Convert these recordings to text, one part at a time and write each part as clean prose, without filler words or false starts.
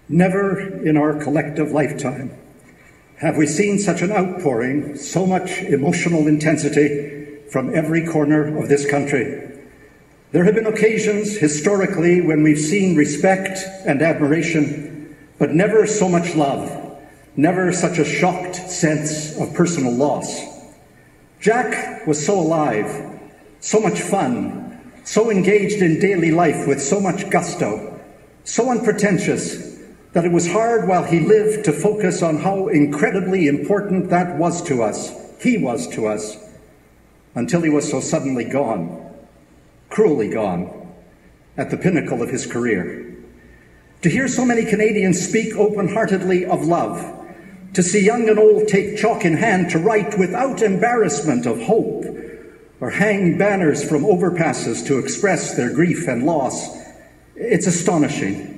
Never in our collective lifetime have we seen such an outpouring, so much emotional intensity from every corner of this country. There have been occasions historically when we've seen respect and admiration, but never so much love, never such a shocked sense of personal loss. Jack was so alive, so much fun, so engaged in daily life with so much gusto, so unpretentious, that it was hard while he lived to focus on how incredibly important that was to us, he was to us, until he was so suddenly gone, cruelly gone, at the pinnacle of his career. To hear so many Canadians speak open-heartedly of love, to see young and old take chalk in hand to write without embarrassment of hope, or hang banners from overpasses to express their grief and loss, it's astonishing.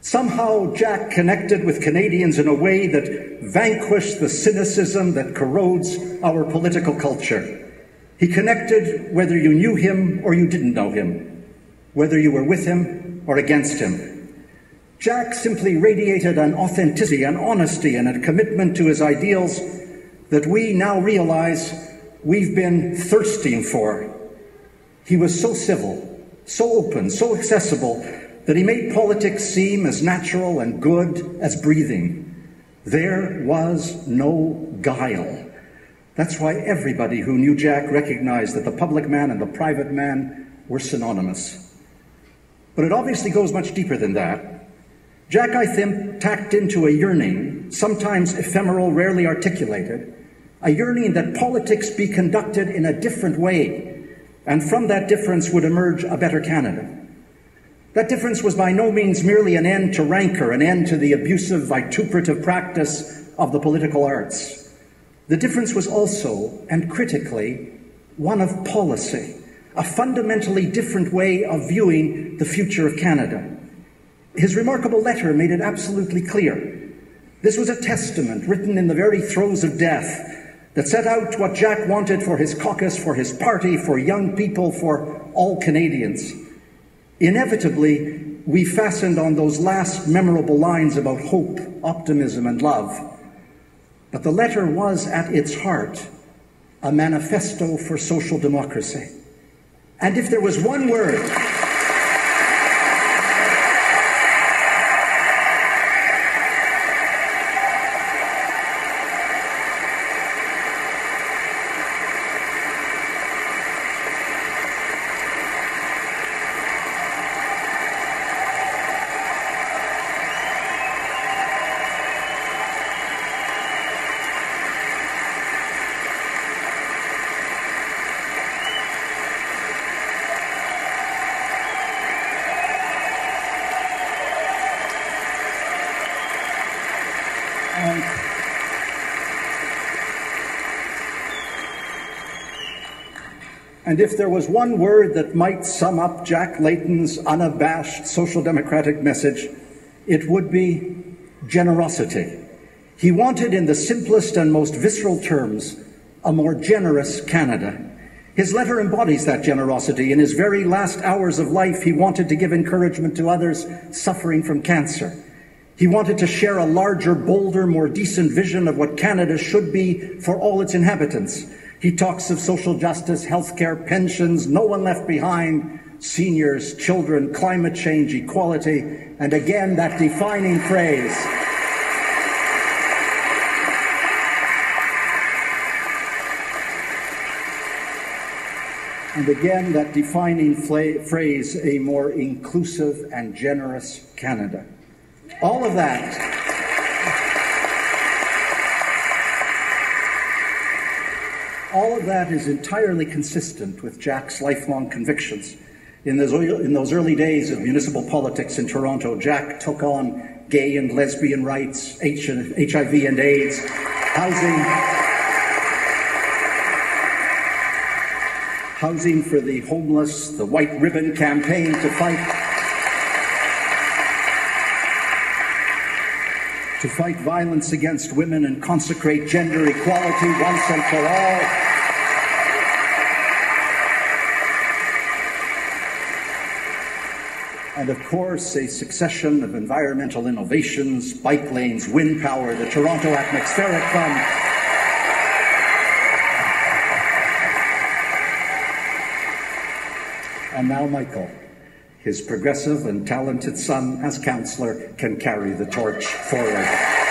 Somehow Jack connected with Canadians in a way that vanquished the cynicism that corrodes our political culture. He connected whether you knew him or you didn't know him, whether you were with him or against him. Jack simply radiated an authenticity, an honesty, and a commitment to his ideals that we now realize we've been thirsting for. He was so civil, so open, so accessible, that he made politics seem as natural and good as breathing. There was no guile. That's why everybody who knew Jack recognized that the public man and the private man were synonymous. But it obviously goes much deeper than that. Jack, I think, tacked into a yearning, sometimes ephemeral, rarely articulated, a yearning that politics be conducted in a different way, and from that difference would emerge a better Canada. That difference was by no means merely an end to rancor, an end to the abusive, vituperative practice of the political arts. The difference was also, and critically, one of policy, a fundamentally different way of viewing the future of Canada. His remarkable letter made it absolutely clear. This was a testament written in the very throes of death that set out what Jack wanted for his caucus, for his party, for young people, for all Canadians. Inevitably, we fastened on those last memorable lines about hope, optimism, and love. But the letter was, at its heart, a manifesto for social democracy. And if there was one word And if there was one word that might sum up Jack Layton's unabashed social democratic message, it would be generosity. He wanted, in the simplest and most visceral terms, a more generous Canada. His letter embodies that generosity. In his very last hours of life, he wanted to give encouragement to others suffering from cancer. He wanted to share a larger, bolder, more decent vision of what Canada should be for all its inhabitants. He talks of social justice, healthcare, pensions, no one left behind, seniors, children, climate change, equality, and again that defining phrase. And again that defining phrase, a more inclusive and generous Canada. All of that is entirely consistent with Jack's lifelong convictions. In those early days of municipal politics in Toronto, Jack took on gay and lesbian rights, HIV and AIDS, housing for the homeless, the White Ribbon campaign to fight violence against women and consecrate gender equality once and for all. And of course, a succession of environmental innovations, bike lanes, wind power, the Toronto Atmospheric Fund. And now Michael, his progressive and talented son as councillor, can carry the torch forward.